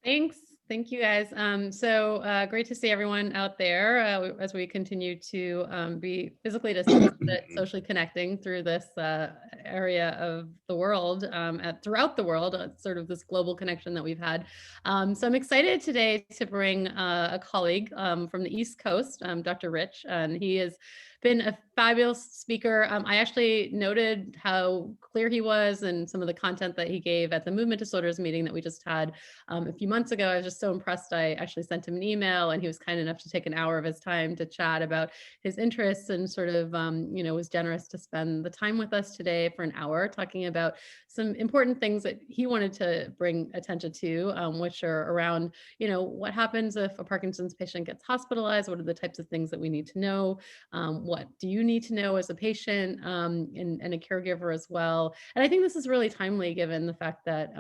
Thanks. Thank you guys. So great to see everyone out there as we continue to be physically distanced, but socially connecting through this area of the world, throughout the world, sort of this global connection that we've had. So I'm excited today to bring a colleague from the East Coast, Dr. Rich, and he has been a fabulous speaker. I actually noted how clear he was and some of the content that he gave at the movement disorders meeting that we just had a few months ago. I was just so impressed. I actually sent him an email and he was kind enough to take an hour of his time to chat about his interests and sort of, was generous to spend the time with us today for an hour talking about some important things that he wanted to bring attention to, which are around, what happens if a Parkinson's patient gets hospitalized? What are the types of things that we need to know? What do you need to know as a patient and a caregiver as well? And I think this is really timely given the fact that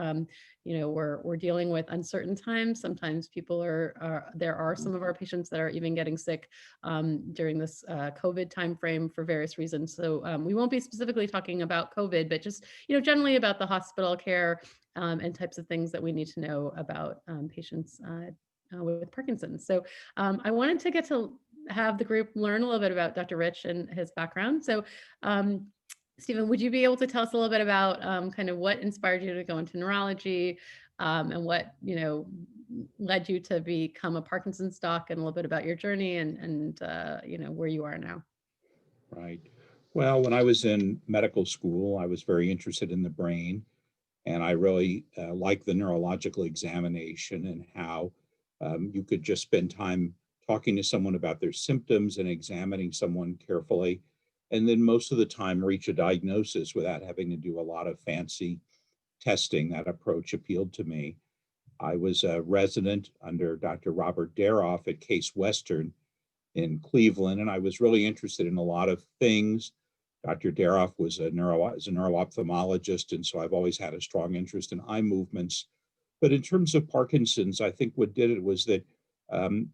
we're dealing with uncertain times. Sometimes people there are some of our patients that are even getting sick during this COVID timeframe for various reasons. So we won't be specifically talking about COVID, but just generally about the hospital care and types of things that we need to know about patients with Parkinson's. So I wanted to get to have the group learn a little bit about Dr. Rich and his background. So Stephen, would you be able to tell us a little bit about kind of what inspired you to go into neurology and what, led you to become a Parkinson's doc, and a little bit about your journey and where you are now? Right. Well, when I was in medical school, I was very interested in the brain, and I really liked the neurological examination and how you could just spend time talking to someone about their symptoms and examining someone carefully, and then most of the time reach a diagnosis without having to do a lot of fancy testing. That approach appealed to me. I was a resident under Dr. Robert Daroff at Case Western in Cleveland, and I was really interested in a lot of things. Dr. Daroff was a neuro-ophthalmologist, and so I've always had a strong interest in eye movements. But in terms of Parkinson's, I think what did it was that in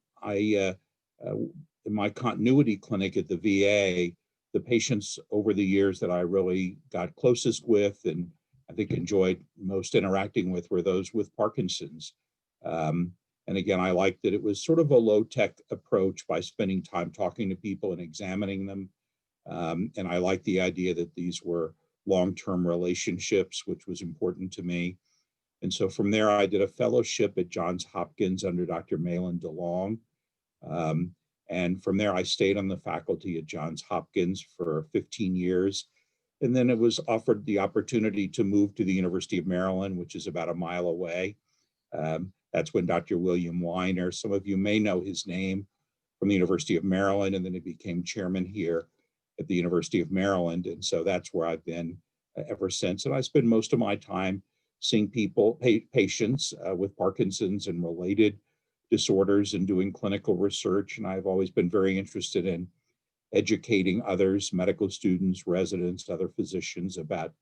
my continuity clinic at the VA, the patients over the years that I really got closest with and I think enjoyed most interacting with were those with Parkinson's. And again, I liked that it was sort of a low-tech approach by spending time talking to people and examining them. And I liked the idea that these were long-term relationships, which was important to me. And so from there, I did a fellowship at Johns Hopkins under Dr. Malin DeLong. And from there, I stayed on the faculty at Johns Hopkins for 15 years. And then it was offered the opportunity to move to the University of Maryland, which is about a mile away. That's when Dr. William Weiner, some of you may know his name from the University of Maryland, and then he became chairman here at the University of Maryland. And so that's where I've been ever since. And I spend most of my time seeing patients with Parkinson's and related disorders and doing clinical research. And I've always been very interested in educating others, medical students, residents, other physicians about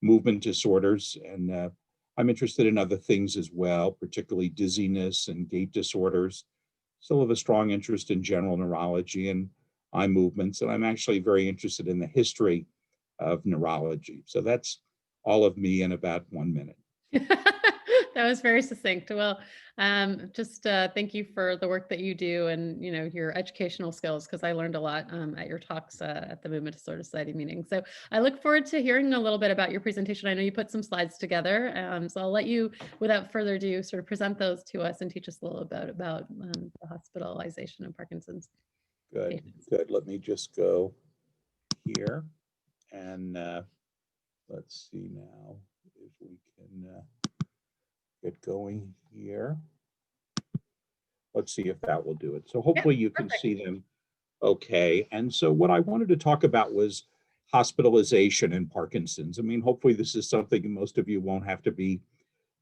movement disorders. And I'm interested in other things as well, particularly dizziness and gait disorders. Still have a strong interest in general neurology and eye movements. And I'm actually very interested in the history of neurology. So that's all of me in about 1 minute. That was very succinct. Well, just thank you for the work that you do and your educational skills, because I learned a lot at your talks at the Movement Disorder Society meeting. So I look forward to hearing a little bit about your presentation. I know you put some slides together, so I'll let you, without further ado, sort of present those to us and teach us a little bit about the hospitalization of Parkinson's. Good, good. Let me just go here and let's see now if we can get going here. Let's see if that will do it. So hopefully you can see them okay. And so what I wanted to talk about was hospitalization and Parkinson's. I mean, hopefully this is something most of you won't have to be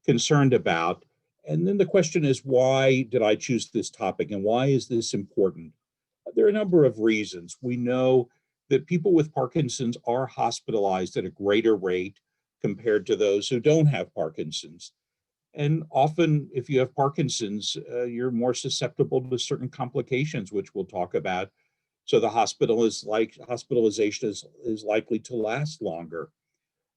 concerned about. And then the question is, why did I choose this topic and why is this important? There are a number of reasons. We know that people with Parkinson's are hospitalized at a greater rate compared to those who don't have Parkinson's. And often, if you have Parkinson's, you're more susceptible to certain complications, which we'll talk about. So the hospitalization is likely to last longer.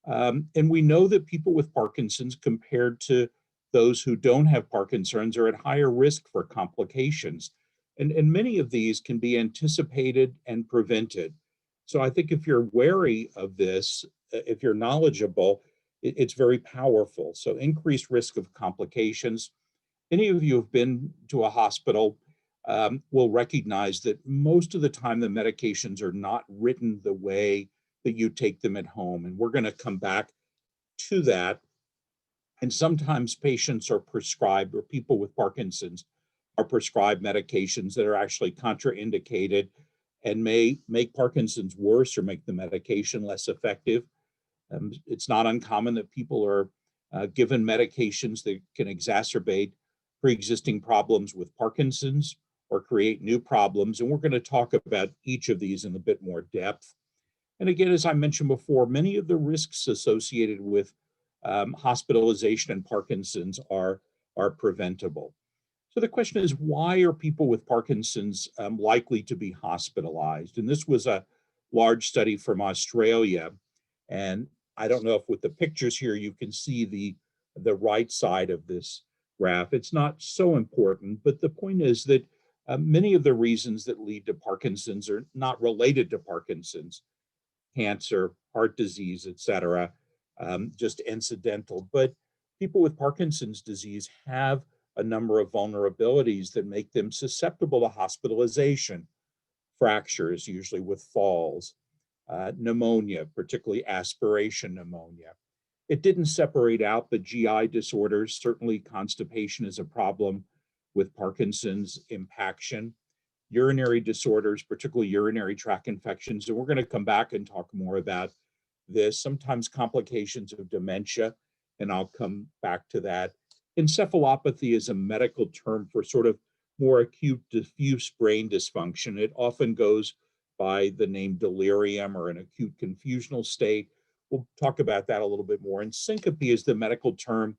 And we know that people with Parkinson's, compared to Those who don't have Parkinson's are at higher risk for complications. And many of these can be anticipated and prevented. So I think if you're wary of this, if you're knowledgeable, it's very powerful. So increased risk of complications. Any of you who've been to a hospital will recognize that most of the time the medications are not written the way that you take them at home. And we're going to come back to that. And sometimes patients are prescribed, or people with Parkinson's are prescribed medications that are actually contraindicated and may make Parkinson's worse or make the medication less effective. It's not uncommon that people are given medications that can exacerbate pre-existing problems with Parkinson's or create new problems. And we're going to talk about each of these in a bit more depth. And again, as I mentioned before, many of the risks associated with hospitalization and Parkinson's are preventable. So the question is, why are people with Parkinson's likely to be hospitalized? And this was a large study from Australia. And I don't know if with the pictures here, you can see the right side of this graph. It's not so important, but the point is that many of the reasons that lead to Parkinson's are not related to Parkinson's, cancer, heart disease, et cetera, just incidental. But people with Parkinson's disease have a number of vulnerabilities that make them susceptible to hospitalization, fractures, usually with falls, pneumonia, particularly aspiration pneumonia. It didn't separate out the GI disorders. Certainly constipation is a problem with Parkinson's, impaction, urinary disorders, particularly urinary tract infections. And we're going to come back and talk more about this, sometimes complications of dementia, and I'll come back to that. Encephalopathy is a medical term for sort of more acute diffuse brain dysfunction. It often goes by the name delirium or an acute confusional state. We'll talk about that a little bit more. And syncope is the medical term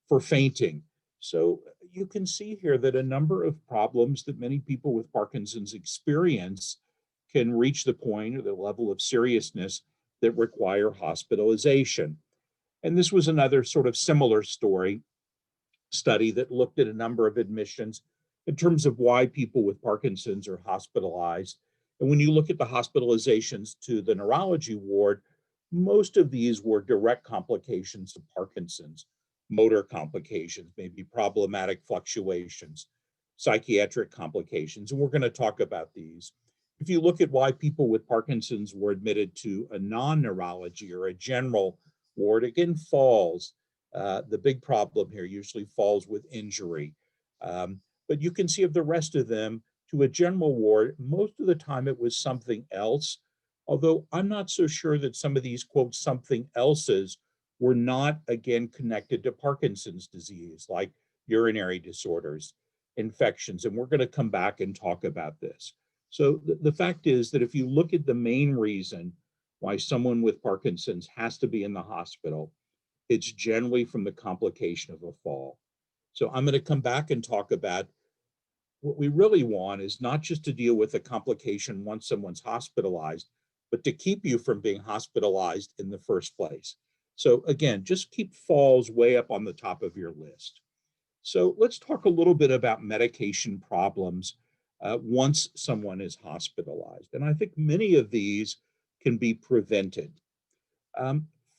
for fainting. So you can see here that a number of problems that many people with Parkinson's experience can reach the point or the level of seriousness that require hospitalization. And this was another sort of similar study that looked at a number of admissions in terms of why people with Parkinson's are hospitalized. And when you look at the hospitalizations to the neurology ward, most of these were direct complications of Parkinson's, motor complications, maybe problematic fluctuations, psychiatric complications, and we're going to talk about these. If you look at why people with Parkinson's were admitted to a non-neurology or a general ward, again, falls. The big problem here usually falls with injury. But you can see of the rest of them to a general ward, most of the time it was something else, although I'm not so sure that some of these, quote, something else's were not, again, connected to Parkinson's disease, like urinary disorders, infections, and we're going to come back and talk about this. So the fact is that if you look at the main reason why someone with Parkinson's has to be in the hospital, it's generally from the complication of a fall. So I'm going to come back and talk about what we really want is not just to deal with a complication once someone's hospitalized, but to keep you from being hospitalized in the first place. So again, just keep falls way up on the top of your list. So let's talk a little bit about medication problems once someone is hospitalized. And I think many of these can be prevented.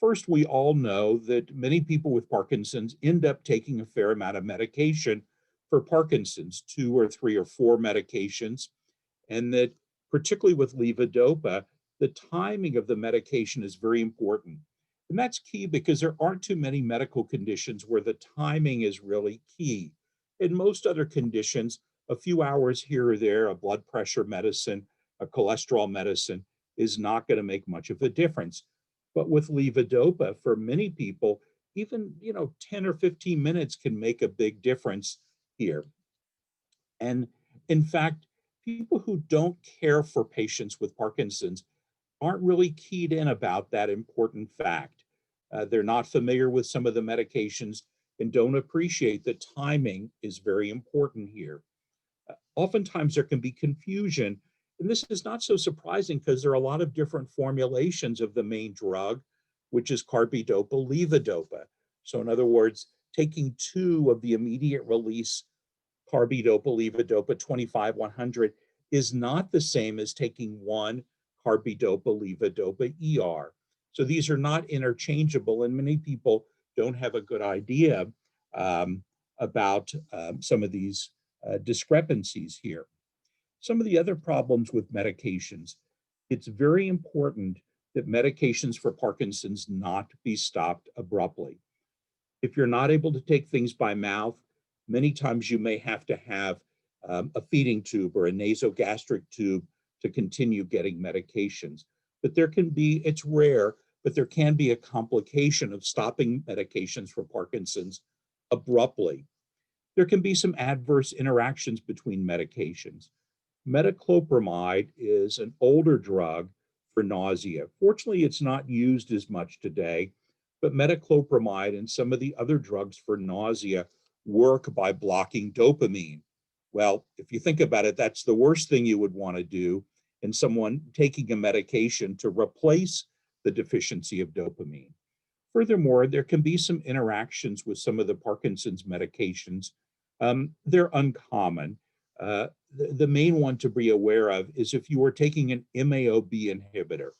First, we all know that many people with Parkinson's end up taking a fair amount of medication for Parkinson's, 2 or 3 or 4 medications, and that particularly with levodopa, the timing of the medication is very important. And that's key because there aren't too many medical conditions where the timing is really key. In most other conditions, a few hours here or there, a blood pressure medicine, a cholesterol medicine is not going to make much of a difference. But with levodopa, for many people, even 10 or 15 minutes can make a big difference here. And in fact, people who don't care for patients with Parkinson's aren't really keyed in about that important fact. They're not familiar with some of the medications and don't appreciate that timing is very important here. Oftentimes there can be confusion, and this is not so surprising because there are a lot of different formulations of the main drug, which is carbidopa levodopa. So in other words, taking 2 of the immediate release carbidopa, levodopa 25-100 is not the same as taking 1 carbidopa, levodopa ER. So these are not interchangeable, and many people don't have a good idea about some of these discrepancies here. Some of the other problems with medications, it's very important that medications for Parkinson's not be stopped abruptly. If you're not able to take things by mouth, many times you may have to have a feeding tube or a nasogastric tube to continue getting medications. But there can be, it's rare, but there can be a complication of stopping medications for Parkinson's abruptly. There can be some adverse interactions between medications. Metoclopramide is an older drug for nausea. Fortunately, it's not used as much today, but metoclopramide and some of the other drugs for nausea work by blocking dopamine. Well, if you think about it, that's the worst thing you would want to do in someone taking a medication to replace the deficiency of dopamine. Furthermore, there can be some interactions with some of the Parkinson's medications. They're uncommon. The main one to be aware of is if you are taking an MAOB inhibitor,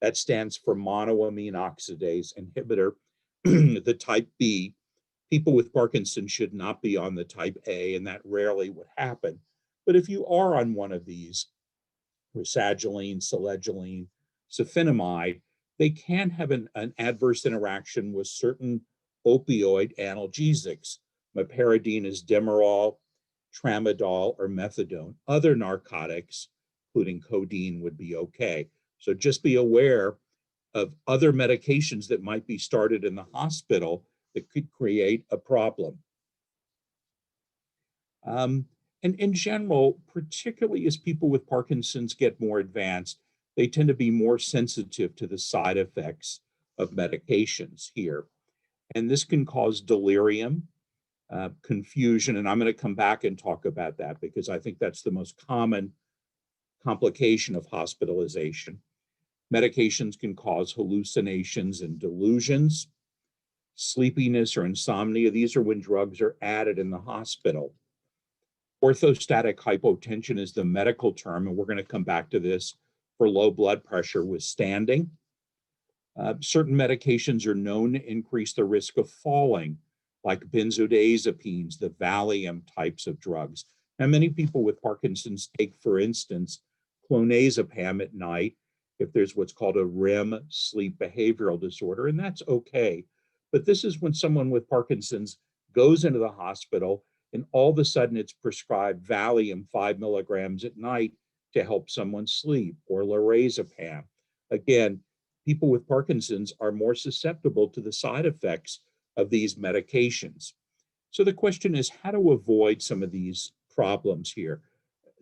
that stands for monoamine oxidase inhibitor, the type B. People with Parkinson's should not be on the type A, and that rarely would happen. But if you are on one of these, rasagiline, selegiline, sulfonamide, they can have an adverse interaction with certain opioid analgesics. Meperidine is Demerol, tramadol, or methadone. Other narcotics, including codeine, would be okay. So just be aware of other medications that might be started in the hospital that could create a problem. And in general, particularly as people with Parkinson's get more advanced, they tend to be more sensitive to the side effects of medications here. And this can cause delirium, confusion, and I'm going to come back and talk about that because I think that's the most common complication of hospitalization. Medications can cause hallucinations and delusions, sleepiness or insomnia. These are when drugs are added in the hospital. Orthostatic hypotension is the medical term, and we're going to come back to this for low blood pressure with standing. Certain medications are known to increase the risk of falling, like benzodiazepines, the Valium types of drugs. Now, many people with Parkinson's take, for instance, clonazepam at night if there's what's called a REM sleep behavioral disorder, and that's okay. But this is when someone with Parkinson's goes into the hospital and all of a sudden it's prescribed Valium 5 milligrams at night to help someone sleep, or lorazepam. Again, people with Parkinson's are more susceptible to the side effects of these medications. So the question is how to avoid some of these problems here.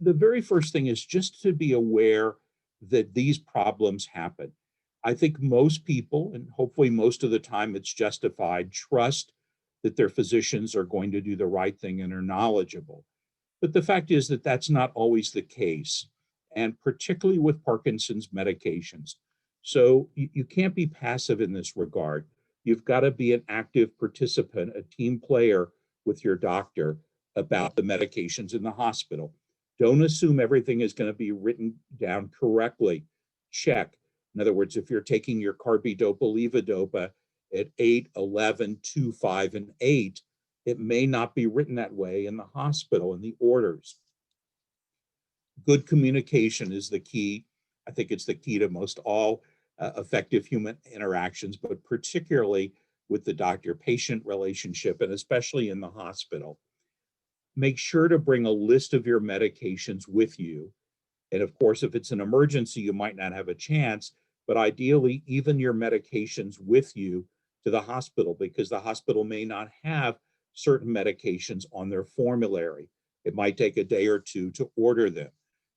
The very first thing is just to be aware that these problems happen. I think most people, and hopefully most of the time it's justified, trust that their physicians are going to do the right thing and are knowledgeable. But the fact is that that's not always the case, and particularly with Parkinson's medications. So you can't be passive in this regard. You've got to be an active participant, a team player with your doctor about the medications in the hospital. Don't assume everything is going to be written down correctly. Check. In other words, if you're taking your carbidopa, levodopa at 8, 11, 2, 5, and 8, it may not be written that way in the hospital in the orders. Good communication is the key. I think it's the key to most all effective human interactions, but particularly with the doctor-patient relationship, and especially in the hospital. Make sure to bring a list of your medications with you. And of course, if it's an emergency, you might not have a chance, but ideally, even your medications with you to the hospital, because the hospital may not have certain medications on their formulary. It might take a day or two to order them.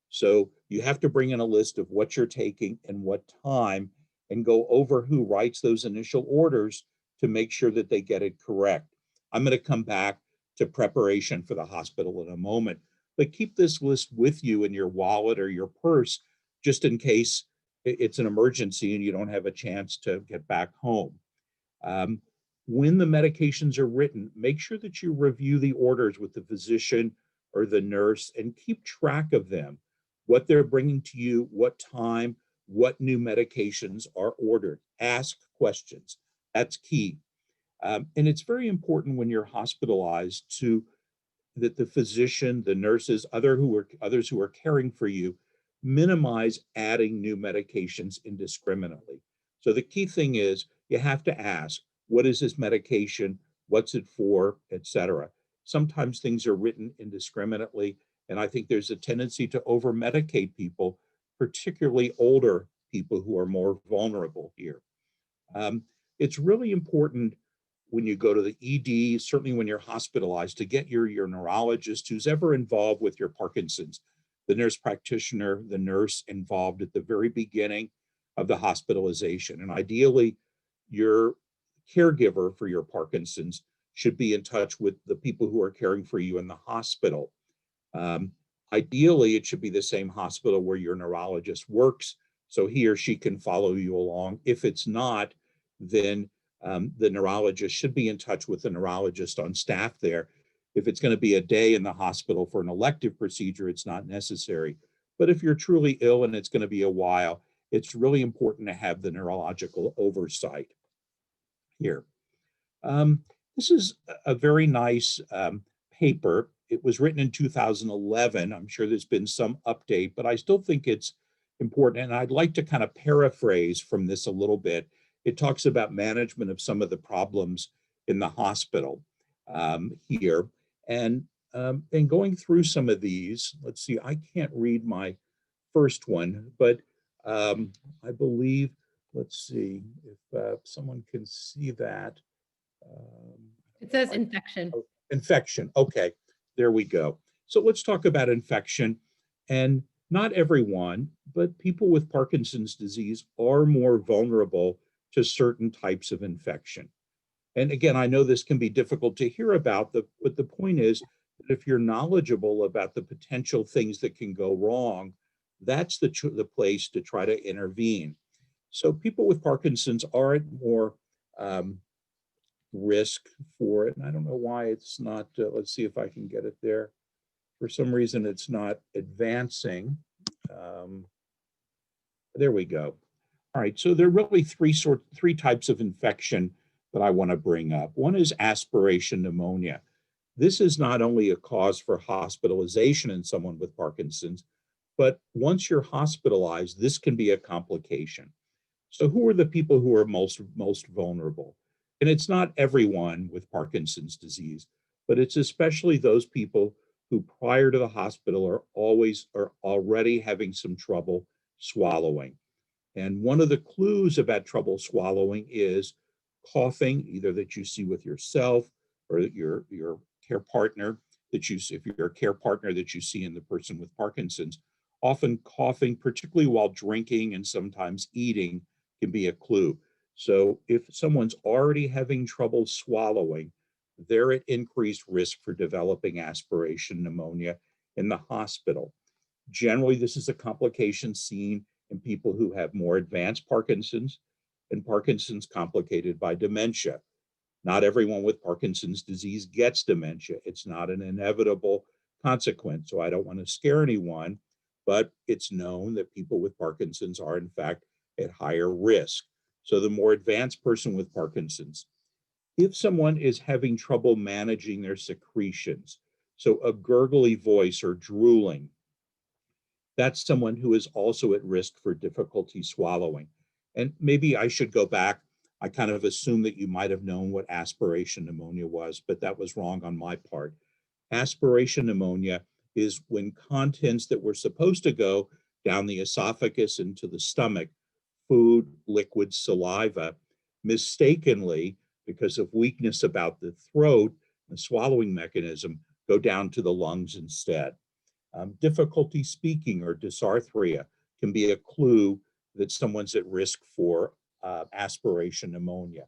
So you have to bring in a list of what you're taking and what time, and go over who writes those initial orders to make sure that they get it correct. I'm going to come back to preparation for the hospital in a moment, but keep this list with you in your wallet or your purse, just in case it's an emergency and you don't have a chance to get back home. When the medications are written, make sure that you review the orders with the physician or the nurse and keep track of them, what they're bringing to you, what time, what new medications are ordered. Ask questions. That's key. And it's very important when you're hospitalized that the physician, the nurses, others who are caring for you, minimize adding new medications indiscriminately. So the key thing is you have to ask, what is this medication? What's it for, etc. Sometimes things are written indiscriminately, and I think there's a tendency to over-medicate people, particularly older people who are more vulnerable here. Um, it's really important when you go to the ED, certainly when you're hospitalized, to get your neurologist who's ever involved with your Parkinson's, the nurse practitioner, the nurse involved at the very beginning of the hospitalization. And ideally, your caregiver for your Parkinson's should be in touch with the people who are caring for you in the hospital. Um, Ideally, it should be the same hospital where your neurologist works, so he or she can follow you along. If it's not, then the neurologist should be in touch with the neurologist on staff there. If it's going to be a day in the hospital for an elective procedure, it's not necessary. But if you're truly ill and it's going to be a while, it's really important to have the neurological oversight here. Um, this is a very nice paper. It was written in 2011. I'm sure there's been some update, but I still think it's important. And I'd like to kind of paraphrase from this a little bit. It talks about management of some of the problems in the hospital here. And going through some of these, let's see, I can't read my first one, but I believe, let's see if someone can see that. It says infection. Infection. Okay, there we go. So let's talk about infection. And not everyone, but people with Parkinson's disease are more vulnerable to certain types of infection. And again, I know this can be difficult to hear about, but the point is that if you're knowledgeable about the potential things that can go wrong, that's the place to try to intervene. So people with Parkinson's are at more risk for it. And I don't know why it's not, let's see if I can get it there. For some reason, it's not advancing. Um, there we go. All right, so there are really three types of infection that I want to bring up. One is aspiration pneumonia. This is not only a cause for hospitalization in someone with Parkinson's, but once you're hospitalized, this can be a complication. So who are the people who are most vulnerable? And it's not everyone with Parkinson's disease, but it's especially those people who prior to the hospital are already having some trouble swallowing. And one of the clues about trouble swallowing is coughing, either that you see with yourself or your care partner that you see, if you're a care partner that you see in the person with Parkinson's, often coughing, particularly while drinking and sometimes eating, can be a clue. So if someone's already having trouble swallowing, they're at increased risk for developing aspiration pneumonia in the hospital. Generally, this is a complication seen in people who have more advanced Parkinson's and Parkinson's complicated by dementia. Not everyone with Parkinson's disease gets dementia. It's not an inevitable consequence. So I don't want to scare anyone, but it's known that people with Parkinson's are, in fact, at higher risk. So the more advanced person with Parkinson's, if someone is having trouble managing their secretions, so a gurgly voice or drooling, that's someone who is also at risk for difficulty swallowing. And maybe I should go back. I kind of assumed that you might have known what aspiration pneumonia was, but that was wrong on my part. Aspiration pneumonia is when contents that were supposed to go down the esophagus into the stomach, food, liquid, saliva, mistakenly, because of weakness about the throat, the swallowing mechanism, go down to the lungs instead. Difficulty speaking or dysarthria can be a clue that someone's at risk for aspiration pneumonia.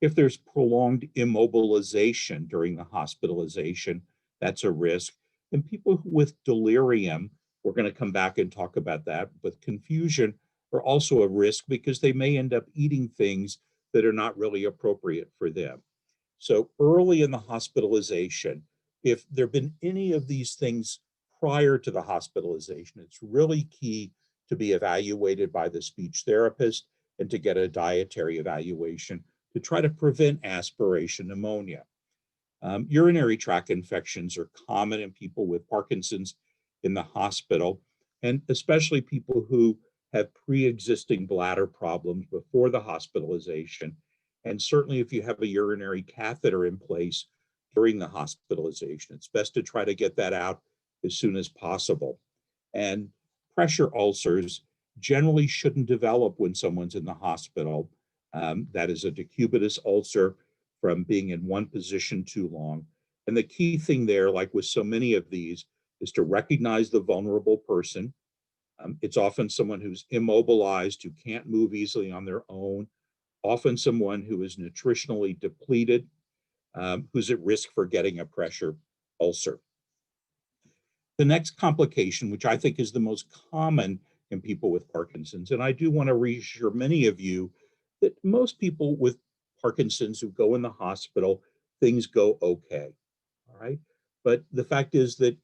If there's prolonged immobilization during the hospitalization, that's a risk. And people with delirium, we're going to come back and talk about that, but confusion are also a risk because they may end up eating things that are not really appropriate for them. So early in the hospitalization, if there have been any of these things prior to the hospitalization, it's really key to be evaluated by the speech therapist and to get a dietary evaluation to try to prevent aspiration pneumonia. Urinary tract infections are common in people with Parkinson's in the hospital, and especially people who have pre-existing bladder problems before the hospitalization. And certainly if you have a urinary catheter in place during the hospitalization, it's best to try to get that out as soon as possible. And pressure ulcers generally shouldn't develop when someone's in the hospital. That is a decubitus ulcer from being in one position too long. And the key thing there, like with so many of these, is to recognize the vulnerable person. It's often someone who's immobilized, who can't move easily on their own, often someone who is nutritionally depleted, who's at risk for getting a pressure ulcer. The next complication, which I think is the most common in people with Parkinson's, and I do want to reassure many of you that most people with Parkinson's who go in the hospital, things go okay, all right? But the fact is that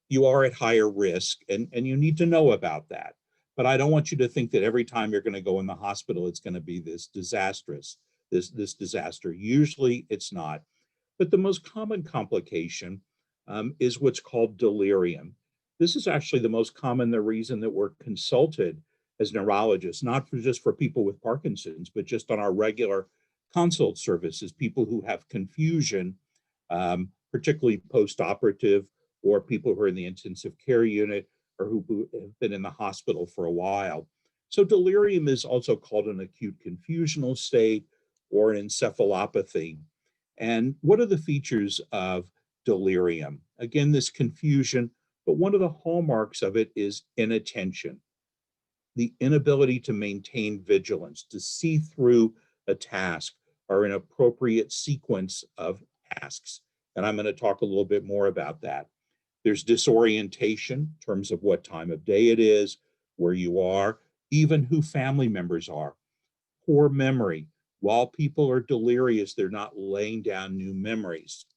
you are at higher risk and you need to know about that. But I don't want you to think that every time you're going to go in the hospital, it's going to be this disastrous, this disaster. Usually it's not. But the most common complication is what's called delirium. This is actually the most common, the reason that we're consulted as neurologists, not just for people with Parkinson's, but just on our regular consult services, people who have confusion, particularly post-operative, or people who are in the intensive care unit, or who have been in the hospital for a while. So delirium is also called an acute confusional state or an encephalopathy. And what are the features of delirium? Again, this confusion, but one of the hallmarks of it is inattention, the inability to maintain vigilance, to see through a task or an appropriate sequence of tasks. And I'm going to talk a little bit more about that. There's disorientation in terms of what time of day it is, where you are, even who family members are. Poor memory. While people are delirious, they're not laying down new memories.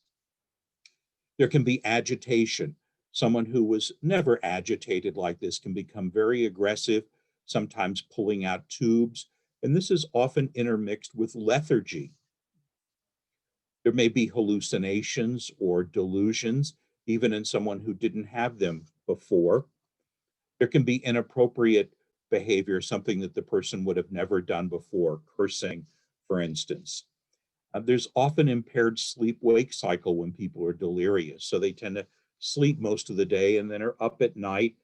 There can be agitation. Someone who was never agitated like this can become very aggressive, sometimes pulling out tubes, and this is often intermixed with lethargy. There may be hallucinations or delusions, even in someone who didn't have them before. There can be inappropriate behavior, something that the person would have never done before, cursing, for instance. There's often impaired sleep-wake cycle when people are delirious. So they tend to sleep most of the day and then are up at night,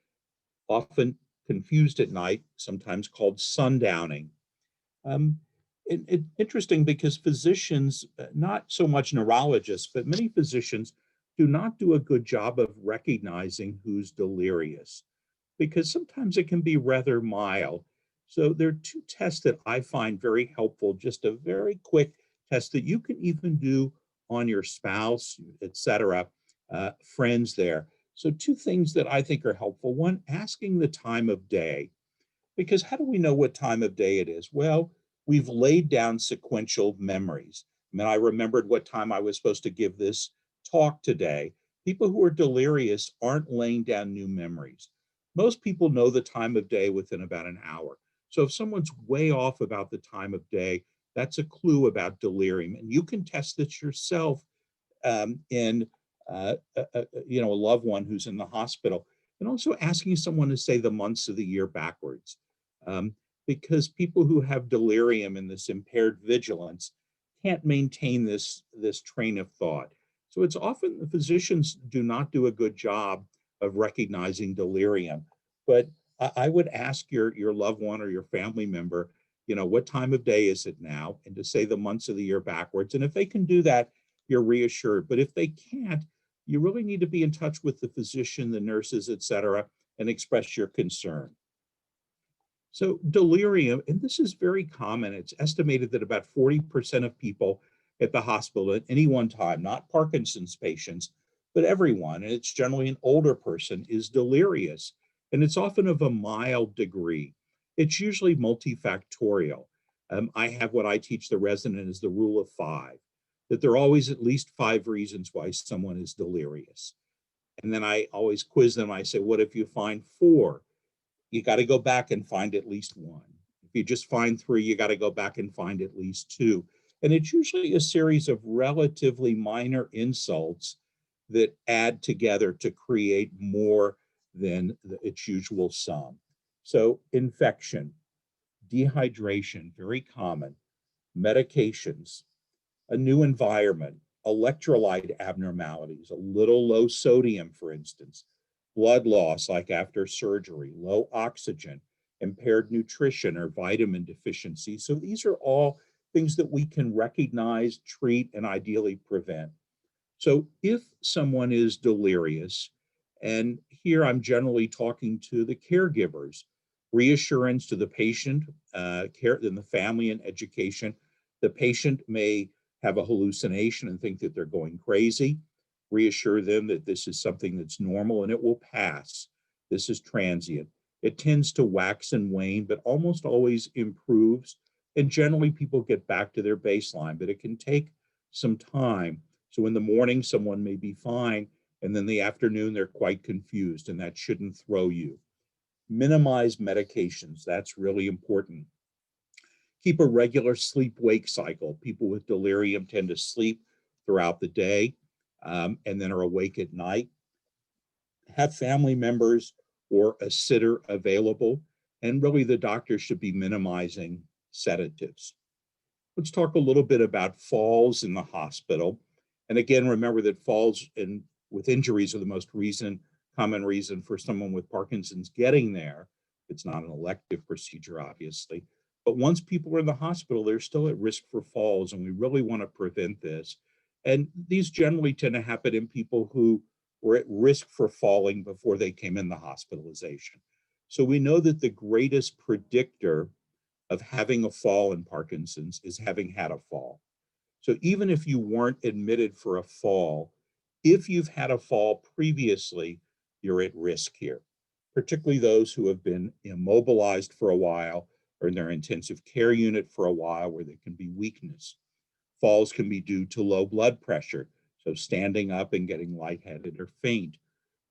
often confused at night, sometimes called sundowning. Um, Interesting because physicians, not so much neurologists, but many physicians do not do a good job of recognizing who's delirious because sometimes it can be rather mild. So there are two tests that I find very helpful, just a very quick test that you can even do on your spouse, etc., friends there. So two things that I think are helpful. One, asking the time of day, because how do we know what time of day it is? Well, we've laid down sequential memories. I mean, I remembered what time I was supposed to give this talk today. People who are delirious aren't laying down new memories. Most people know the time of day within about an hour. So if someone's way off about the time of day, that's a clue about delirium. And you can test this yourself in a loved one who's in the hospital, and also asking someone to say the months of the year backwards, um, because people who have delirium and this impaired vigilance can't maintain this train of thought. So it's often the physicians do not do a good job of recognizing delirium. But I would ask your loved one or your family member, what time of day is it now, and to say the months of the year backwards. And if they can do that, you're reassured. But if they can't, you really need to be in touch with the physician, the nurses, et cetera, and express your concern. So delirium, and this is very common. It's estimated that about 40% of people at the hospital at any one time, not Parkinson's patients, but everyone, and it's generally an older person, is delirious. And it's often of a mild degree. It's usually multifactorial. I have what I teach the resident is the rule of five. that there are always at least 5 reasons why someone is delirious. And then I always quiz them. I say, what if you find 4? You got to go back and find at least 1. If you just find 3, you got to go back and find at least 2. And it's usually a series of relatively minor insults that add together to create more than its usual sum. So infection, dehydration, very common, medications, a new environment, electrolyte abnormalities, a little low sodium, for instance, blood loss like after surgery, low oxygen, impaired nutrition or vitamin deficiency. So these are all things that we can recognize, treat, and ideally prevent. So if someone is delirious, and here I'm generally talking to the caregivers, reassurance to the patient, care in the family and education. The patient may have a hallucination and think that they're going crazy. Reassure them that this is something that's normal and it will pass. This is transient. It tends to wax and wane, but almost always improves. And generally people get back to their baseline, but it can take some time. So in the morning, someone may be fine, and then the afternoon, they're quite confused, and that shouldn't throw you. Minimize medications. That's really important. Keep a regular sleep-wake cycle. People with delirium tend to sleep throughout the day and then are awake at night. Have family members or a sitter available, and really the doctor should be minimizing sedatives. Let's talk a little bit about falls in the hospital. And again, remember that falls with injuries are the most common reason for someone with Parkinson's getting there. It's not an elective procedure, obviously. But once people are in the hospital, they're still at risk for falls, and we really want to prevent this. And these generally tend to happen in people who were at risk for falling before they came in the hospitalization. So we know that the greatest predictor of having a fall in Parkinson's is having had a fall. So even if you weren't admitted for a fall, if you've had a fall previously, you're at risk here, particularly those who have been immobilized for a while or in their intensive care unit for a while where there can be weakness. Falls can be due to low blood pressure, so standing up and getting lightheaded or faint.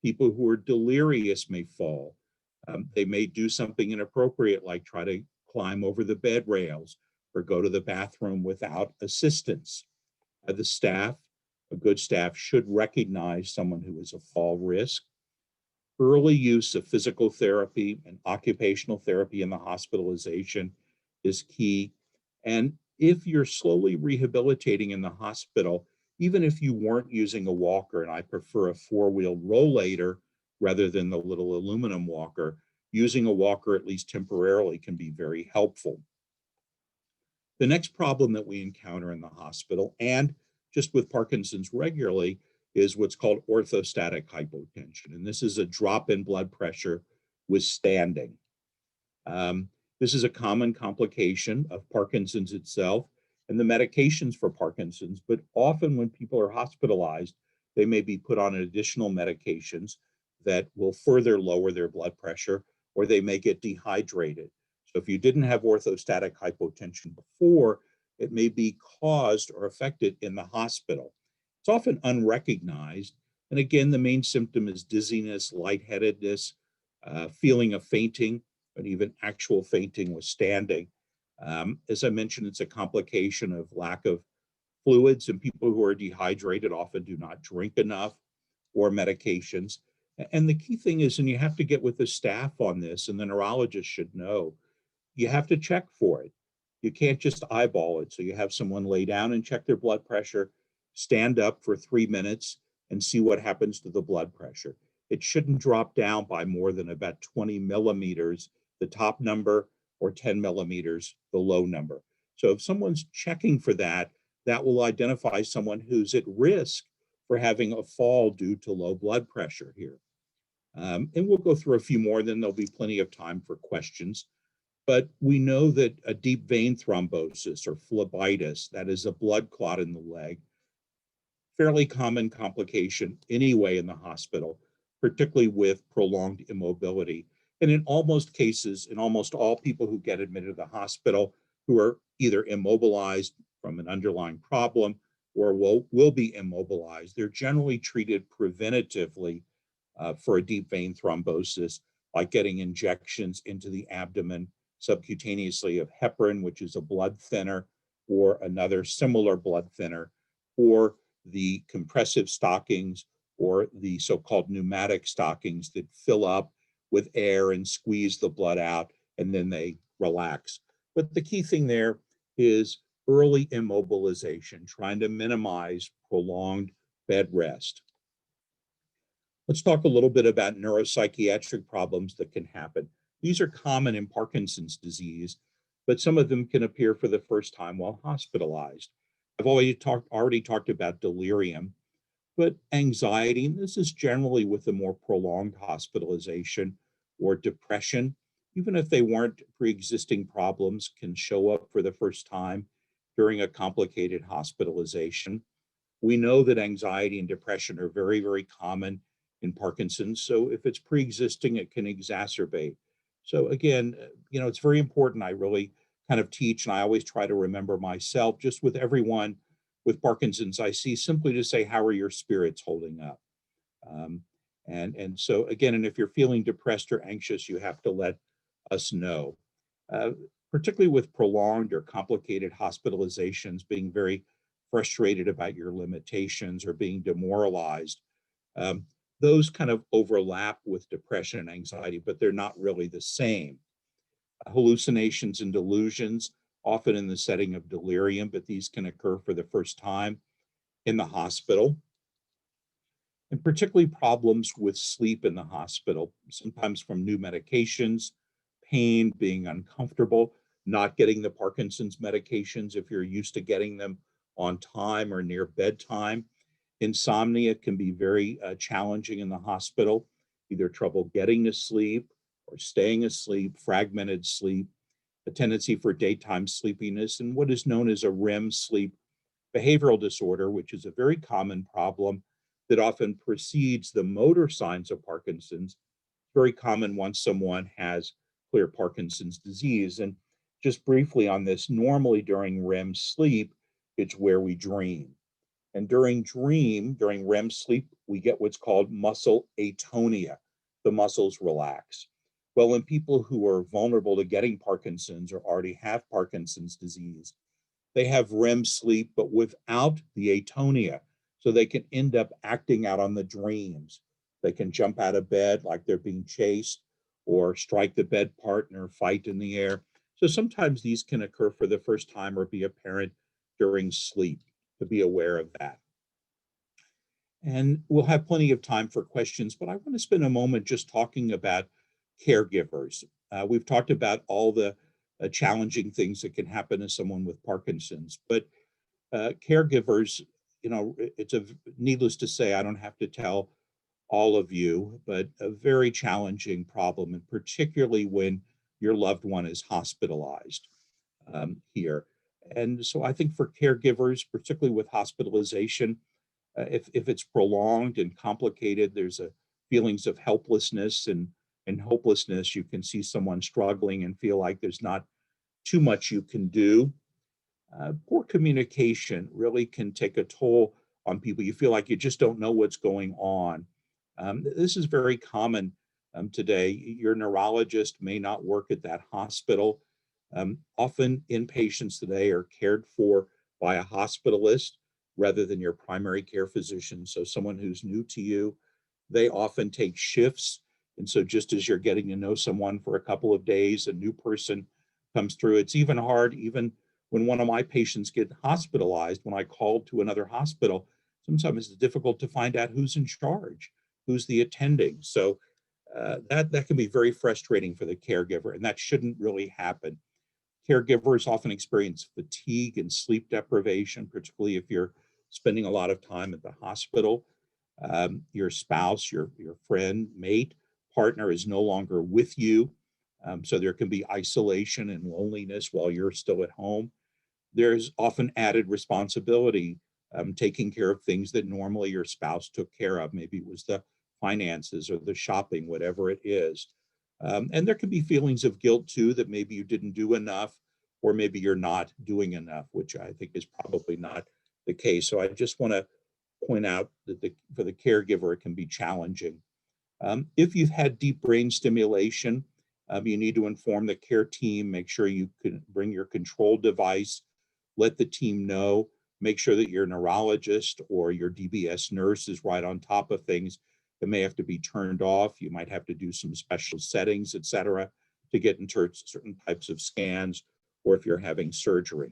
People who are delirious may fall. They may do something inappropriate, like try to climb over the bed rails or go to the bathroom without assistance. The staff, a good staff, should recognize someone who is a fall risk. Early use of physical therapy and occupational therapy in the hospitalization is key. And if you're slowly rehabilitating in the hospital, even if you weren't using a walker, and I prefer a 4-wheeled rollator rather than the little aluminum walker, using a walker at least temporarily can be very helpful. The next problem that we encounter in the hospital, and just with Parkinson's regularly, is what's called orthostatic hypotension. And this is a drop in blood pressure with standing. This is a common complication of Parkinson's itself and the medications for Parkinson's, but often when people are hospitalized, they may be put on additional medications that will further lower their blood pressure, or they may get dehydrated. So if you didn't have orthostatic hypotension before, it may be caused or affected in the hospital. It's often unrecognized. And again, the main symptom is dizziness, lightheadedness, feeling of fainting, and even actual fainting with standing. As I mentioned, it's a complication of lack of fluids, and people who are dehydrated often do not drink enough or medications. And the key thing is, and you have to get with the staff on this, and the neurologist should know, you have to check for it. You can't just eyeball it. So you have someone lay down and check their blood pressure, stand up for 3 minutes and see what happens to the blood pressure. It shouldn't drop down by more than about 20 millimeters, the top number, or 10 millimeters, the low number. So if someone's checking for that, that will identify someone who's at risk for having a fall due to low blood pressure here. And we'll go through a few more, then there'll be plenty of time for questions. But we know that a deep vein thrombosis or phlebitis, that is a blood clot in the leg, fairly common complication anyway in the hospital, particularly with prolonged immobility. And in almost cases, in almost all people who get admitted to the hospital who are either immobilized from an underlying problem or will be immobilized, they're generally treated preventatively for a deep vein thrombosis, like getting injections into the abdomen subcutaneously of heparin, which is a blood thinner, or another similar blood thinner, or the compressive stockings, or the so-called pneumatic stockings that fill up with air and squeeze the blood out, and then they relax. But the key thing there is early immobilization, trying to minimize prolonged bed rest. Let's talk a little bit about neuropsychiatric problems that can happen. These are common in Parkinson's disease, but some of them can appear for the first time while hospitalized. I've already talked about delirium, but anxiety, and this is generally with a more prolonged hospitalization, or depression, even if they weren't pre-existing problems, can show up for the first time during a complicated hospitalization. We know that anxiety and depression are very, very common in Parkinson's. So if it's pre-existing, it can exacerbate. So again, it's very important. I really kind of teach, and I always try to remember myself, just with everyone with Parkinson's I see, simply to say, how are your spirits holding up? Um, and so again, and if you're feeling depressed or anxious, you have to let us know. Uh, Particularly with prolonged or complicated hospitalizations, being very frustrated about your limitations or being demoralized. Um, those kind of overlap with depression and anxiety, but they're not really the same. Hallucinations and delusions, often in the setting of delirium, but these can occur for the first time in the hospital. And particularly problems with sleep in the hospital, sometimes from new medications, pain, being uncomfortable, not getting the Parkinson's medications if you're used to getting them on time or near bedtime. Insomnia can be very challenging in the hospital, either trouble getting to sleep or staying asleep, fragmented sleep, a tendency for daytime sleepiness, and what is known as a REM sleep behavioral disorder, which is a very common problem that often precedes the motor signs of Parkinson's. Very common once someone has clear Parkinson's disease. And just briefly on this, normally during REM sleep, it's where we dream. And during REM sleep, we get what's called muscle atonia. The muscles relax. Well, in people who are vulnerable to getting Parkinson's or already have Parkinson's disease, they have REM sleep, but without the atonia. So they can end up acting out on the dreams. They can jump out of bed like they're being chased, or strike the bed partner, fight in the air. So sometimes these can occur for the first time or be apparent during sleep, to be aware of that. And we'll have plenty of time for questions, but I want to spend a moment just talking about caregivers. We've talked about all the challenging things that can happen to someone with Parkinson's, but caregivers, it's needless to say, I don't have to tell all of you, but a very challenging problem, and particularly when your loved one is hospitalized here. And so I think for caregivers, particularly with hospitalization, if it's prolonged and complicated, there's a feelings of helplessness and hopelessness. You can see someone struggling and feel like there's not too much you can do. Poor communication really can take a toll on people. You feel like you just don't know what's going on. This is very common today. Your neurologist may not work at that hospital. Often inpatients today are cared for by a hospitalist rather than your primary care physician. So someone who's new to you, they often take shifts. And so just as you're getting to know someone for a couple of days, a new person comes through. It's even hard, even when one of my patients get hospitalized, when I called to another hospital, sometimes it's difficult to find out who's in charge, who's the attending. So that can be very frustrating for the caregiver, and that shouldn't really happen. Caregivers often experience fatigue and sleep deprivation, particularly if you're spending a lot of time at the hospital. Your spouse, your friend, mate, partner is no longer with you. So there can be isolation and loneliness while you're still at home. There's often added responsibility, taking care of things that normally your spouse took care of. Maybe it was the finances or the shopping, whatever it is. And there can be feelings of guilt too, that maybe you didn't do enough, or maybe you're not doing enough, which I think is probably not the case. So I just want to point out that for the caregiver, it can be challenging. If you've had deep brain stimulation, you need to inform the care team, make sure you can bring your control device, let the team know, make sure that your neurologist or your DBS nurse is right on top of things that may have to be turned off. You might have to do some special settings, et cetera, to get into certain types of scans, or if you're having surgery.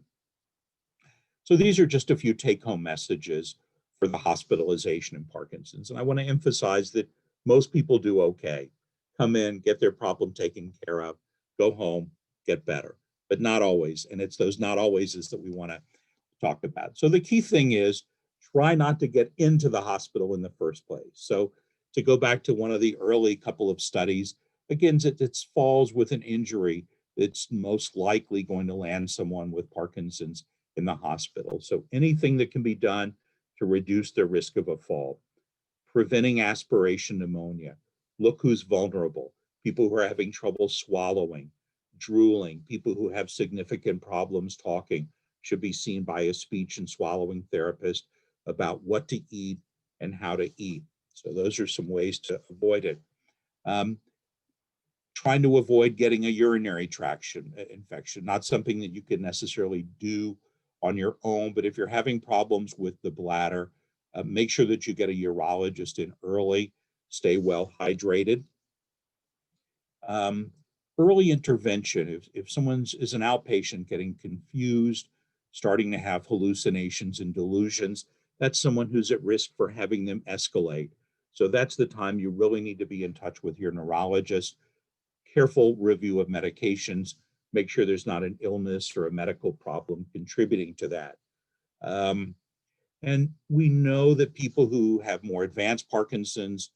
So these are just a few take-home messages for the hospitalization in Parkinson's. And I want to emphasize that most people do okay. Come in, get their problem taken care of, go home, get better, but not always. And it's those not alwayses that we want to talk about. So the key thing is try not to get into the hospital in the first place. So to go back to one of the early couple of studies, again, it falls with an injury that's most likely going to land someone with Parkinson's in the hospital. So anything that can be done to reduce the risk of a fall. Preventing aspiration pneumonia. Look who's vulnerable. People who are having trouble swallowing, drooling, people who have significant problems talking should be seen by a speech and swallowing therapist about what to eat and how to eat. So those are some ways to avoid it. Trying to avoid getting a urinary tract infection, not something that you can necessarily do on your own, but if you're having problems with the bladder, make sure that you get a urologist in early, stay well hydrated. Early intervention, if someone is an outpatient getting confused, starting to have hallucinations and delusions, that's someone who's at risk for having them escalate. So that's the time you really need to be in touch with your neurologist. Careful review of medications, make sure there's not an illness or a medical problem contributing to that. And we know that people who have more advanced Parkinson's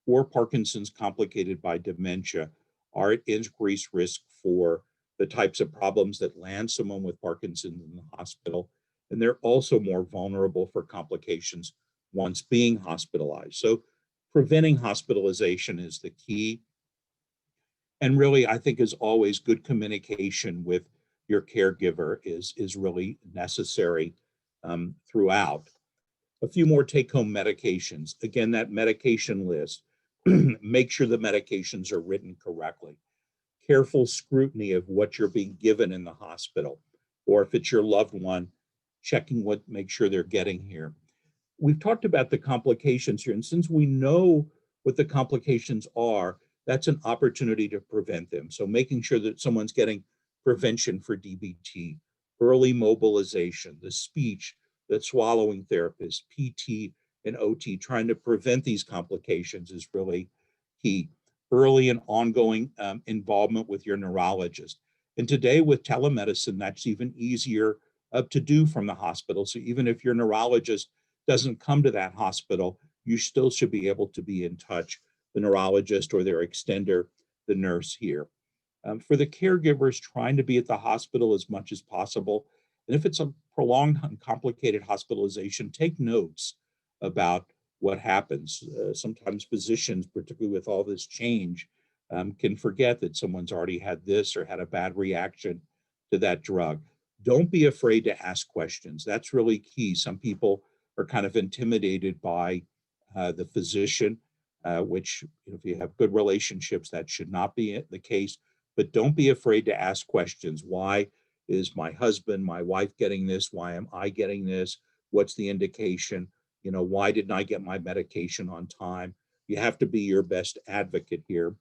or Parkinson's complicated by dementia are at increased risk for the types of problems that land someone with Parkinson's in the hospital. And they're also more vulnerable for complications once being hospitalized. So preventing hospitalization is the key. And really, I think as always, good communication with your caregiver is really necessary throughout. A few more take-home medications. Again, that medication list, make sure the medications are written correctly. Careful scrutiny of what you're being given in the hospital, or if it's your loved one, checking make sure they're getting here. We've talked about the complications here, and since we know what the complications are, that's an opportunity to prevent them. So making sure that someone's getting prevention for DBT, early mobilization, the speech, the swallowing therapist, PT and OT, trying to prevent these complications is really key. Early and ongoing involvement with your neurologist. And today with telemedicine, that's even easier to do from the hospital. So even if your neurologist doesn't come to that hospital, you still should be able to be in touch, the neurologist or their extender, the nurse here. For the caregivers, trying to be at the hospital as much as possible. And if it's a prolonged and complicated hospitalization, take notes about what happens. Sometimes physicians, particularly with all this change, can forget that someone's already had this or had a bad reaction to that drug. Don't be afraid to ask questions. That's really key. Some people are kind of intimidated by the physician, which if you have good relationships, that should not be the case. But don't be afraid to ask questions. Why is my husband, my wife getting this? Why am I getting this? What's the indication? Why didn't I get my medication on time? You have to be your best advocate here.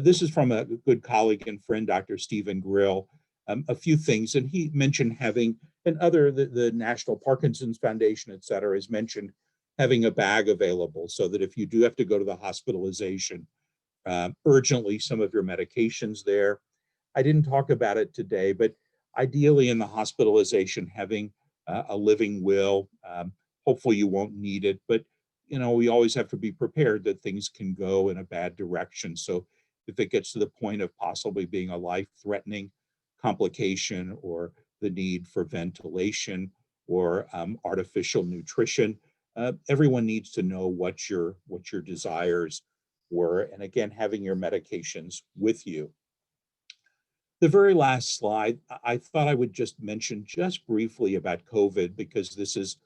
This is from a good colleague and friend, Dr. Stephen Grill. A few things, and he mentioned having, and the National Parkinson's Foundation, et cetera, has mentioned having a bag available so that if you do have to go to the hospitalization, urgently, some of your medications there. I didn't talk about it today, but ideally in the hospitalization, having a living will. Hopefully you won't need it, but we always have to be prepared that things can go in a bad direction. So if it gets to the point of possibly being a life-threatening complication or the need for ventilation or artificial nutrition, everyone needs to know what your desires were, and again, having your medications with you. The very last slide, I thought I would just mention just briefly about COVID, because this is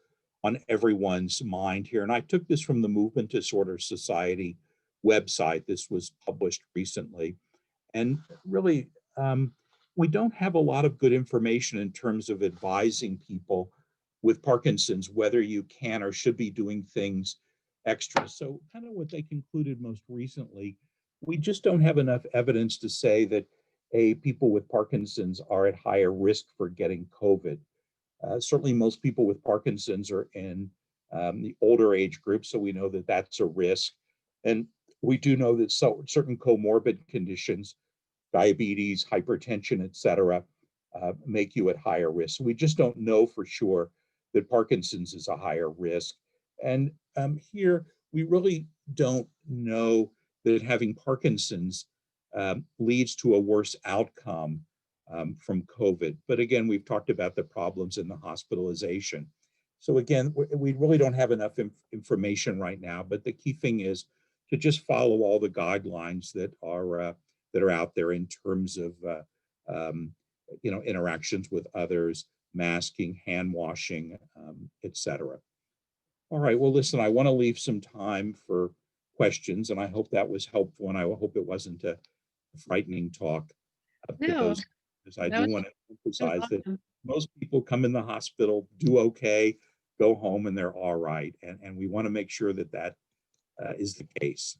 on everyone's mind here. And I took this from the Movement Disorder Society website. This was published recently. And really, we don't have a lot of good information in terms of advising people with Parkinson's whether you can or should be doing things extra. So, kind of what they concluded most recently, we just don't have enough evidence to say that people with Parkinson's are at higher risk for getting COVID. Certainly, most people with Parkinson's are in the older age group, so we know that that's a risk. And we do know that certain comorbid conditions, diabetes, hypertension, et cetera, make you at higher risk. So we just don't know for sure that Parkinson's is a higher risk. And here, we really don't know that having Parkinson's leads to a worse outcome from COVID. But again, we've talked about the problems in the hospitalization. So again, we really don't have enough information right now, but the key thing is to just follow all the guidelines that are out there in terms of interactions with others, masking, hand washing, et cetera. All right, well, listen, I want to leave some time for questions, and I hope that was helpful, and I hope it wasn't a frightening talk to No, those, because I that do was, want to that was emphasize that awesome. most people come in the hospital, do okay, go home, and they're all right. And we want to make sure that that is the case.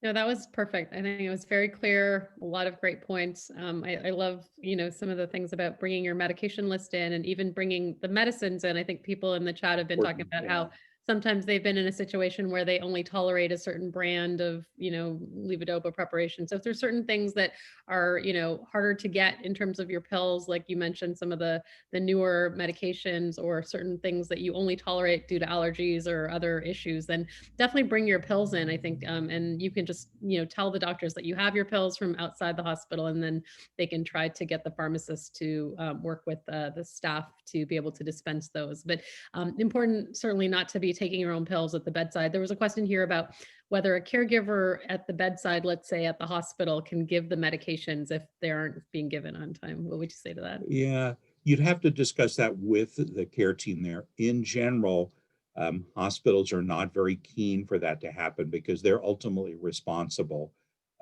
No, that was perfect. I think it was very clear, a lot of great points. I love, some of the things about bringing your medication list in and even bringing the medicines in. I think people in the chat have been talking Important, about yeah. how sometimes they've been in a situation where they only tolerate a certain brand of, levodopa preparation. So if there's certain things that are, harder to get in terms of your pills, like you mentioned, some of the newer medications or certain things that you only tolerate due to allergies or other issues, then definitely bring your pills in, I think. And you can just, tell the doctors that you have your pills from outside the hospital, and then they can try to get the pharmacist to work with the staff to be able to dispense those. But important, certainly not to be taking your own pills at the bedside. There was a question here about whether a caregiver at the bedside, let's say at the hospital, can give the medications if they aren't being given on time. What would you say to that? Yeah, you'd have to discuss that with the care team there. In general, hospitals are not very keen for that to happen because they're ultimately responsible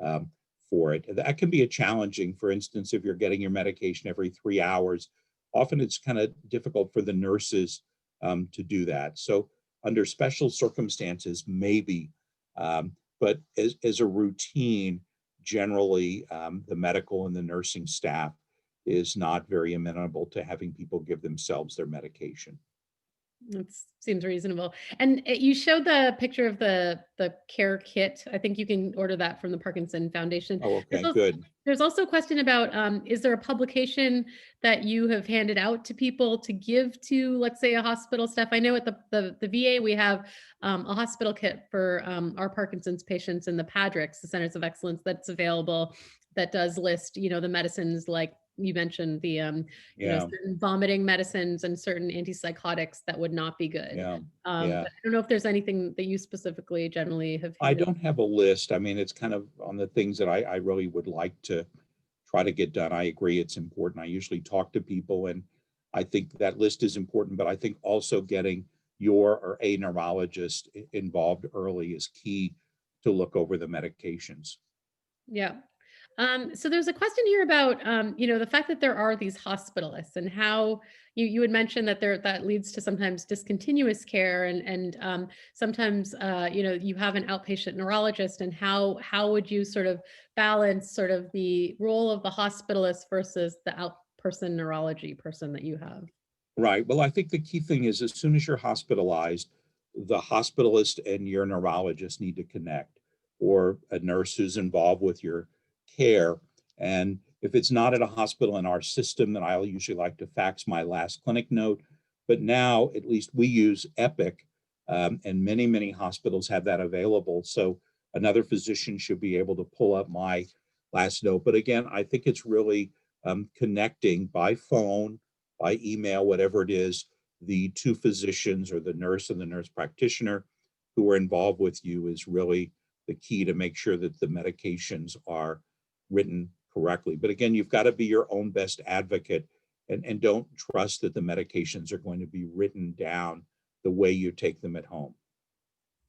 um, for it. That can be a challenging, for instance, if you're getting your medication every 3 hours, often it's kind of difficult for the nurses to do that. So under special circumstances, maybe, but as a routine, generally the medical and the nursing staff is not very amenable to having people give themselves their medication. That seems reasonable. And you showed the picture of the care kit. I think you can order that from the Parkinson Foundation. Oh, There's okay, also, good. there's also a question about is there a publication that you have handed out to people to give to, let's say, a hospital staff? I know at the VA we have a hospital kit for our Parkinson's patients in the PADRICs, the Centers of Excellence, that's available, that does list, the medicines like you mentioned, the Yeah, certain vomiting medicines and certain antipsychotics that would not be good. yeah, But yeah. I don't know if there's anything that you specifically generally have I handed. don't have a list. I mean, it's kind of on the things that I really would like to try to get done. I agree it's important. I usually talk to people, and I think that list is important, but I think also getting your or a neurologist involved early is key to look over the medications. Yeah. So there's a question here about, the fact that there are these hospitalists and how you had mentioned that that leads to sometimes discontinuous care and sometimes, you have an outpatient neurologist, and how would you sort of balance sort of the role of the hospitalist versus the outperson neurology person that you have? Right. Well, I think the key thing is as soon as you're hospitalized, the hospitalist and your neurologist need to connect, or a nurse who's involved with your care. And if it's not at a hospital in our system, then I'll usually like to fax my last clinic note. But now, at least we use Epic, and many, many hospitals have that available. So another physician should be able to pull up my last note. But again, I think it's really connecting by phone, by email, whatever it is, the two physicians or the nurse and the nurse practitioner who are involved with you is really the key to make sure that the medications are written correctly. But again, you've got to be your own best advocate, and don't trust that the medications are going to be written down the way you take them at home.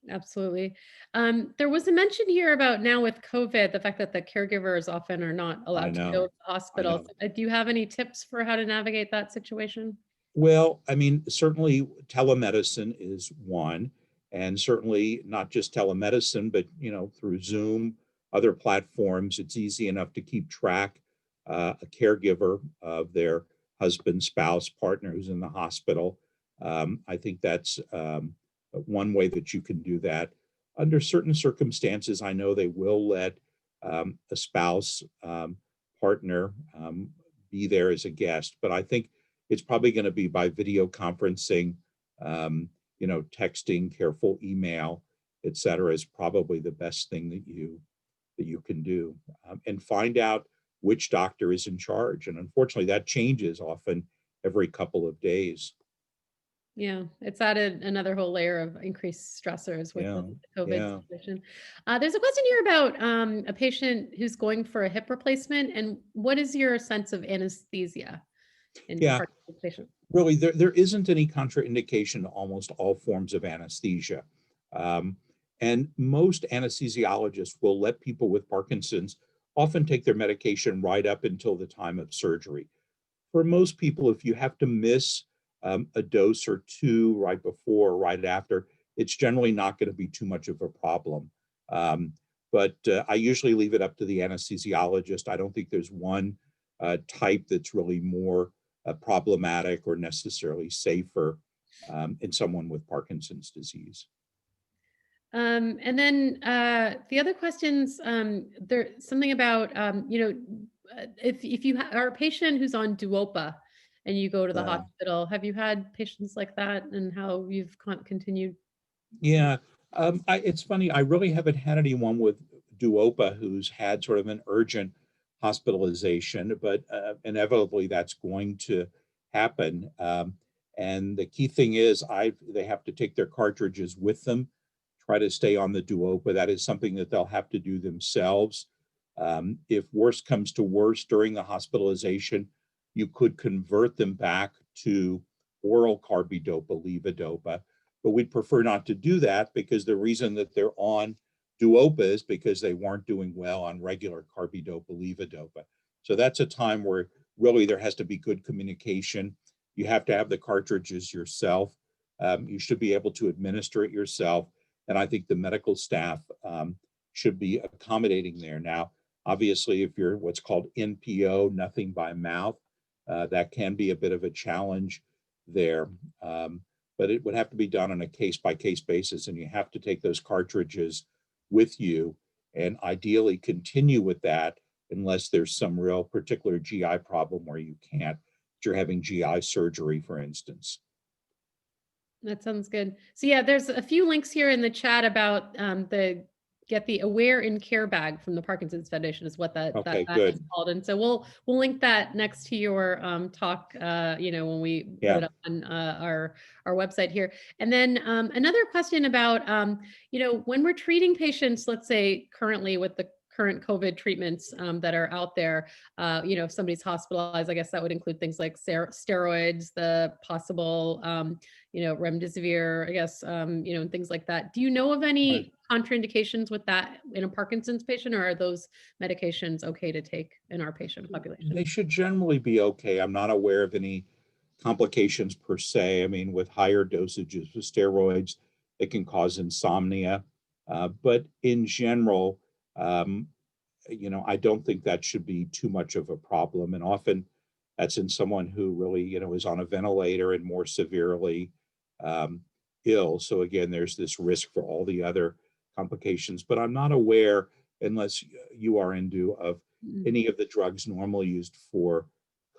Absolutely. There was a mention here about now with COVID, the fact that the caregivers often are not I allowed to go know. to the I hospital. know. Do you have any tips for how to navigate that situation? Well, I mean, certainly telemedicine is one, and certainly not just telemedicine, but through Zoom, other platforms, it's easy enough to keep track a caregiver of their husband, spouse, partner who's in the hospital. I think that's one way that you can do that. Under certain circumstances, I know they will let a spouse, partner be there as a guest, but I think it's probably going to be by video conferencing, texting, careful email, et cetera, is probably the best thing that you can do, and find out which doctor is in charge. And unfortunately, that changes often every couple of days. Yeah, it's added another whole layer of increased stressors with Yeah, the COVID yeah, situation. There's a question here about a patient who's going for a hip replacement, and what is your sense of anesthesia in yeah. Parkinson's patients? Really, there isn't any contraindication to almost all forms of anesthesia. Um, and most anesthesiologists will let people with Parkinson's often take their medication right up until the time of surgery. For most people, if you have to miss a dose or two right before or right after, it's generally not going to be too much of a problem. Um, but I usually leave it up to the anesthesiologist. I don't think there's one type that's really more problematic or necessarily safer in someone with Parkinson's disease. And then the other questions, there's something about, if you are a patient who's on Duopa and you go to the Yeah. hospital, have you had patients like that and how you've continued? Yeah, it's funny. I really haven't had anyone with Duopa who's had sort of an urgent hospitalization, but inevitably that's going to happen. And the key thing is, they have to take their cartridges with them, try to stay on the Duopa. That is something that they'll have to do themselves. If worse comes to worse during the hospitalization, you could convert them back to oral carbidopa, levodopa, but we'd prefer not to do that because the reason that they're on Duopa is because they weren't doing well on regular carbidopa, levodopa. So that's a time where really there has to be good communication. You have to have the cartridges yourself. You should be able to administer it yourself. And I think the medical staff should be accommodating there. Now, obviously, if you're what's called NPO, nothing by mouth, that can be a bit of a challenge there. But it would have to be done on a case by case basis, and you have to take those cartridges with you and ideally continue with that unless there's some real particular GI problem where you can't. You're having GI surgery, for instance. That sounds good. So yeah, there's a few links here in the chat about the get the Aware in Care bag from the Parkinson's Foundation is what that Okay, bag is good. called. And so we'll link that next to your talk when we put Yeah, it up on our website here. And then another question about when we're treating patients, let's say currently with the current COVID treatments that are out there, if somebody's hospitalized, I guess that would include things like steroids, the possible remdesivir, I guess, and things like that. Do you know of right. any contraindications with that in a Parkinson's patient, or are those medications okay to take in our patient population? They should generally be okay. I'm not aware of any complications per se. I mean, with higher dosages of steroids, it can cause insomnia. But in general, um, I don't think that should be too much of a problem. And often that's in someone who really, is on a ventilator and more severely um, ill. So again, there's this risk for all the other complications. But I'm not aware, unless you are into, of Mm. any of the drugs normally used for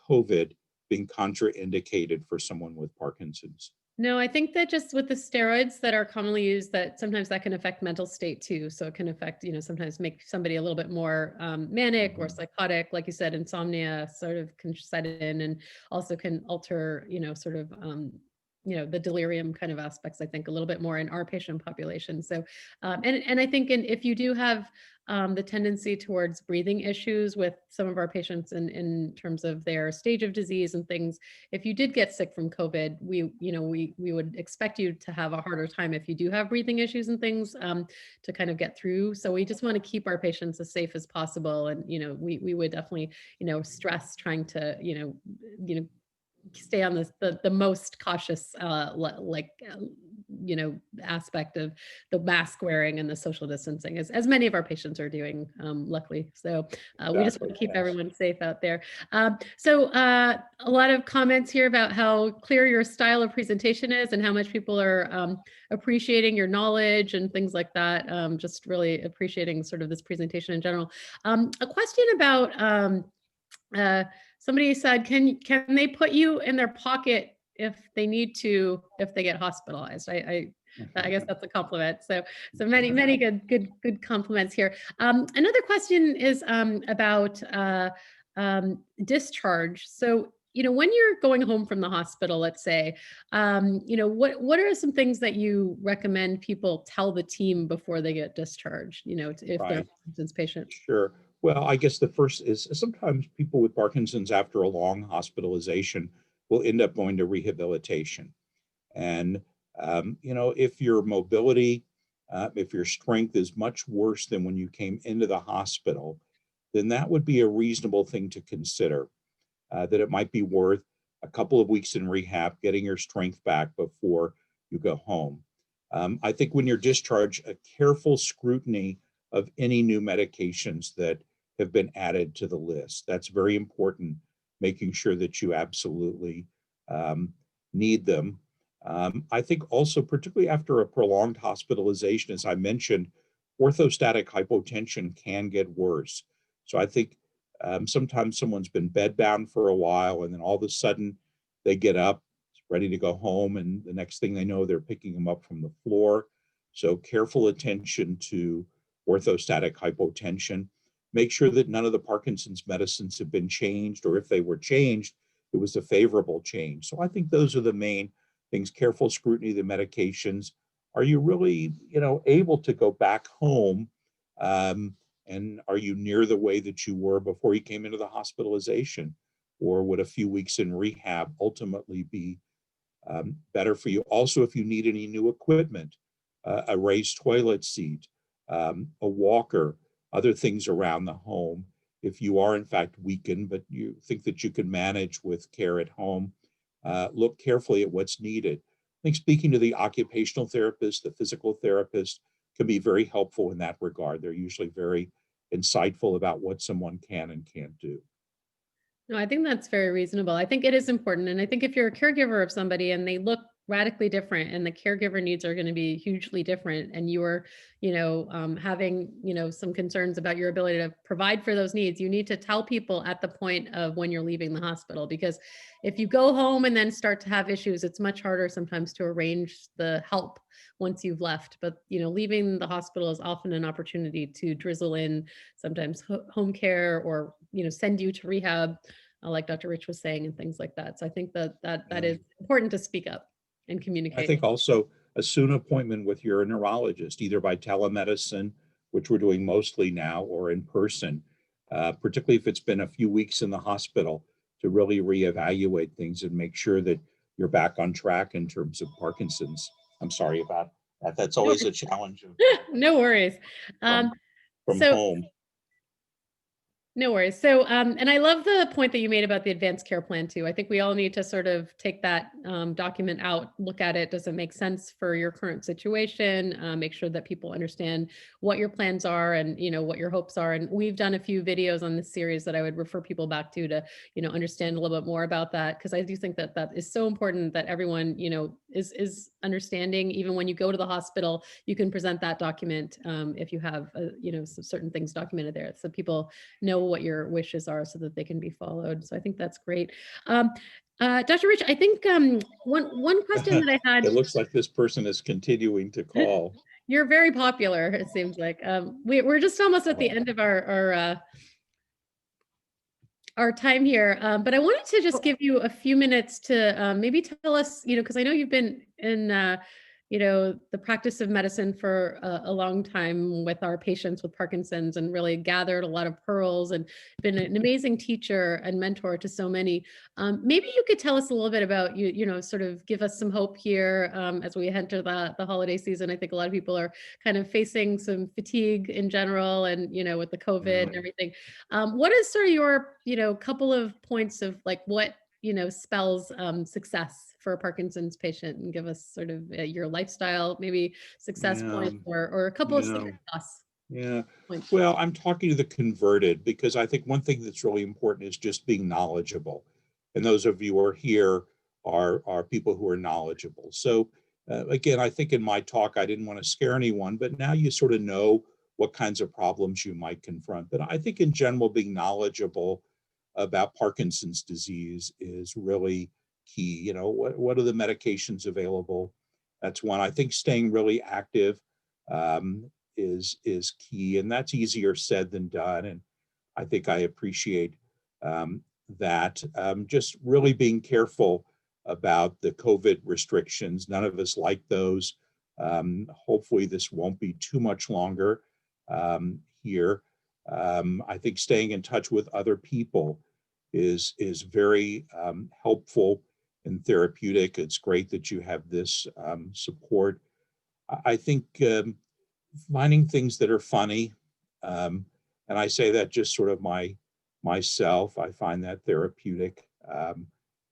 COVID being contraindicated for someone with Parkinson's. No, I think that just with the steroids that are commonly used, that sometimes that can affect mental state too. So it can affect, sometimes make somebody a little bit more manic or Mhm. psychotic, like you said, insomnia sort of can set in, and also can alter, sort of, the delirium kind of aspects, I think, a little bit more in our patient population. So, and I think if you do have the tendency towards breathing issues with some of our patients in terms of their stage of disease and things. If you did get sick from COVID, we would expect you to have a harder time if you do have breathing issues and things to kind of get through. So we just want to keep our patients as safe as possible. And, we would definitely, stress trying to, stay on the most cautious aspect of the mask wearing and the social distancing, as many of our patients are doing, luckily. So we just want to keep everyone safe out there. So a lot of comments here about how clear your style of presentation is and how much people are appreciating your knowledge and things like that. Just really appreciating sort of this presentation in general. A question about somebody said, can they put you in their pocket if they need to, if they get hospitalized? I guess that's a compliment. So many good compliments here. Another question is about discharge. So, when you're going home from the hospital, let's say, what are some things that you recommend people tell the team before they get discharged, if they're a Parkinson's patient? Sure. Well, I guess the first is sometimes people with Parkinson's after a long hospitalization will end up going to rehabilitation. And, if your mobility, if your strength is much worse than when you came into the hospital, then that would be a reasonable thing to consider, that it might be worth a couple of weeks in rehab, getting your strength back before you go home. I think when you're discharged, a careful scrutiny of any new medications that have been added to the list. That's very important, making sure that you absolutely need them. I think also, particularly after a prolonged hospitalization, as I mentioned, orthostatic hypotension can get worse. So I think sometimes someone's been bedbound for a while and then all of a sudden they get up, ready to go home, and the next thing they know, they're picking them up from the floor. So careful attention to orthostatic hypotension. Make sure that none of the Parkinson's medicines have been changed, or if they were changed, it was a favorable change. So I think those are the main things. Careful scrutiny of the medications. Are you really, able to go back home? And are you near the way that you were before you came into the hospitalization? Or would a few weeks in rehab ultimately be better for you? Also, if you need any new equipment, a raised toilet seat, a walker, other things around the home. If you are in fact weakened, but you think that you can manage with care at home, look carefully at what's needed. I think speaking to the occupational therapist, the physical therapist, can be very helpful in that regard. They're usually very insightful about what someone can and can't do. No, I think that's very reasonable. I think it is important. And I think if you're a caregiver of somebody and they look radically different and the caregiver needs are going to be hugely different, and you're, having, some concerns about your ability to provide for those needs, you need to tell people at the point of when you're leaving the hospital. Because if you go home and then start to have issues, it's much harder sometimes to arrange the help once you've left. But, leaving the hospital is often an opportunity to drizzle in sometimes home care or, send you to rehab, like Dr. Rich was saying, and things like that. So I think that is important to speak up and I communicate. think also a soon appointment with your neurologist, either by telemedicine, which we're doing mostly now, or in person, particularly if it's been a few weeks in the hospital, to really reevaluate things and make sure that you're back on track in terms of Parkinson's. I'm sorry about that. That's always a challenge No worries. from So home. no worries. So, and I love the point that you made about the advanced care plan too. I think we all need to sort of take that document out, look at it. Does it make sense for your current situation? Make sure that people understand what your plans are and, what your hopes are. And we've done a few videos on this series that I would refer people back to, understand a little bit more about that. Cause I do think that that is so important that everyone, is understanding. Even when you go to the hospital, you can present that document if you have, some certain things documented there. So people know what your wishes are so that they can be followed. So I think that's great. Dr. Rich, I think one question that I had. It looks like this person is continuing to call. You're very popular, it seems like. We're just almost at the end of our time here, but I wanted to just give you a few minutes to maybe tell us, because I know you've been in the practice of medicine for a long time with our patients with Parkinson's, and really gathered a lot of pearls and been an amazing teacher and mentor to so many. Maybe you could tell us a little bit about sort of give us some hope here as we enter the holiday season. I think a lot of people are kind of facing some fatigue in general, and with the COVID and everything. What is sort of your couple of points of like what spells success for a Parkinson's patient, and give us sort of your lifestyle, maybe success points, Yeah, or a couple of yeah, secret sauce yeah. points. Well, I'm talking to the converted because I think one thing that's really important is just being knowledgeable. And those of you who are here are people who are knowledgeable. So again, I think in my talk, I didn't want to scare anyone, but now you sort of know what kinds of problems you might confront. But I think in general, being knowledgeable about Parkinson's disease is really key. What are the medications available? That's one. I think staying really active is key, and that's easier said than done. And I think I appreciate that. Just really being careful about the COVID restrictions. None of us like those. Hopefully, this won't be too much longer here. I think staying in touch with other people is very helpful and therapeutic. It's great that you have this support. I think finding things that are funny, and I say that just sort of myself. I find that therapeutic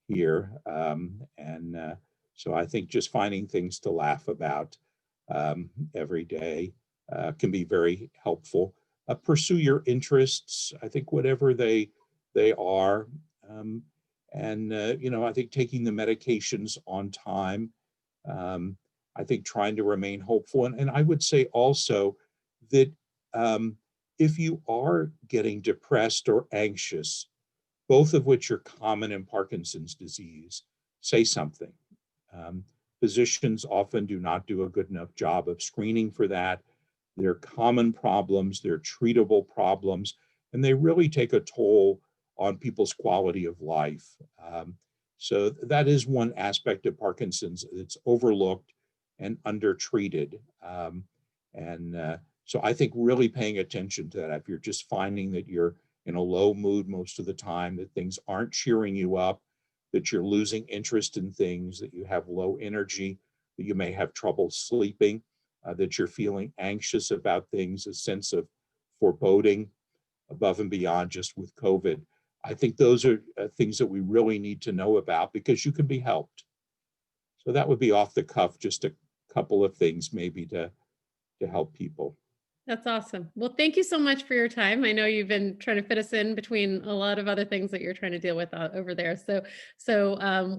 here, and so I think just finding things to laugh about every day can be very helpful. Pursue your interests. I think whatever they are, and I think taking the medications on time. I think trying to remain hopeful, and I would say also that if you are getting depressed or anxious, both of which are common in Parkinson's disease, say something. Um, Physicians often do not do a good enough job of screening for that. They're common problems, they're treatable problems, and they really take a toll on people's quality of life. So that is one aspect of Parkinson's that's overlooked and undertreated. So I think really paying attention to that. If you're just finding that you're in a low mood most of the time, that things aren't cheering you up, that you're losing interest in things, that you have low energy, that you may have trouble sleeping, that you're feeling anxious about things, a sense of foreboding above and beyond just with COVID. I think those are things that we really need to know about because you can be helped. So that would be off the cuff, just a couple of things maybe to help people. That's awesome. Well, thank you so much for your time. I know you've been trying to fit us in between a lot of other things that you're trying to deal with over there. So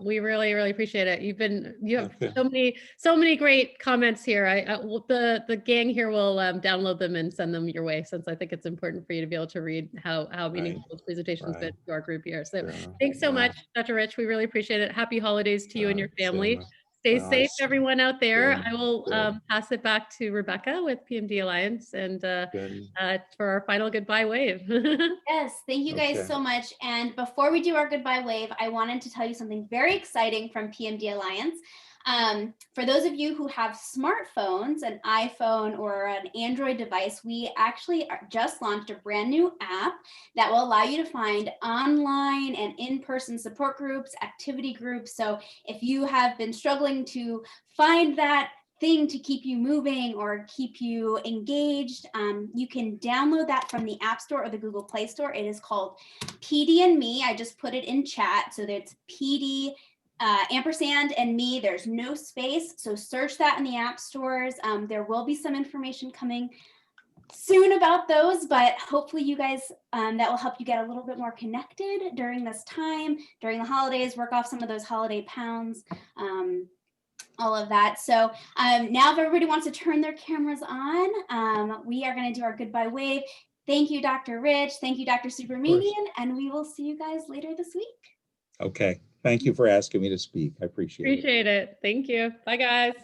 we really, really appreciate it. You have Okay. so many great comments here. The gang here will download them and send them your way, since I think it's important for you to be able to read how meaningful this presentation's been Right. to our group here. So Yeah, thanks so yeah. much, Dr. Rich. We really appreciate it. Happy holidays to you and your Same. family. Stay Well, safe, everyone out there. good, I will good, pass it back to Rebecca with PMD Alliance, and good. for our final goodbye wave. Yes, thank you guys Okay. so much. And before we do our goodbye wave, I wanted to tell you something very exciting from PMD Alliance. For those of you who have smartphones, an iPhone or an Android device, we actually just launched a brand new app that will allow you to find online and in-person support groups, activity groups. So if you have been struggling to find that thing to keep you moving or keep you engaged, you can download that from the App Store or the Google Play Store. It is called PD and Me. I just put it in chat. So that's PD ampersand and me. There's no space. So search that in the app stores. There will be some information coming soon about those, but hopefully you guys, that will help you get a little bit more connected during this time, during the holidays, work off some of those holiday pounds. All of that. So now if everybody wants to turn their cameras on, we are going to do our goodbye wave. Thank you, Dr. Rich. Thank you, Dr. Subramanian. And we will see you guys later this week. Okay. Thank you for asking me to speak. I appreciate it. Appreciate it. Thank you. Bye, guys.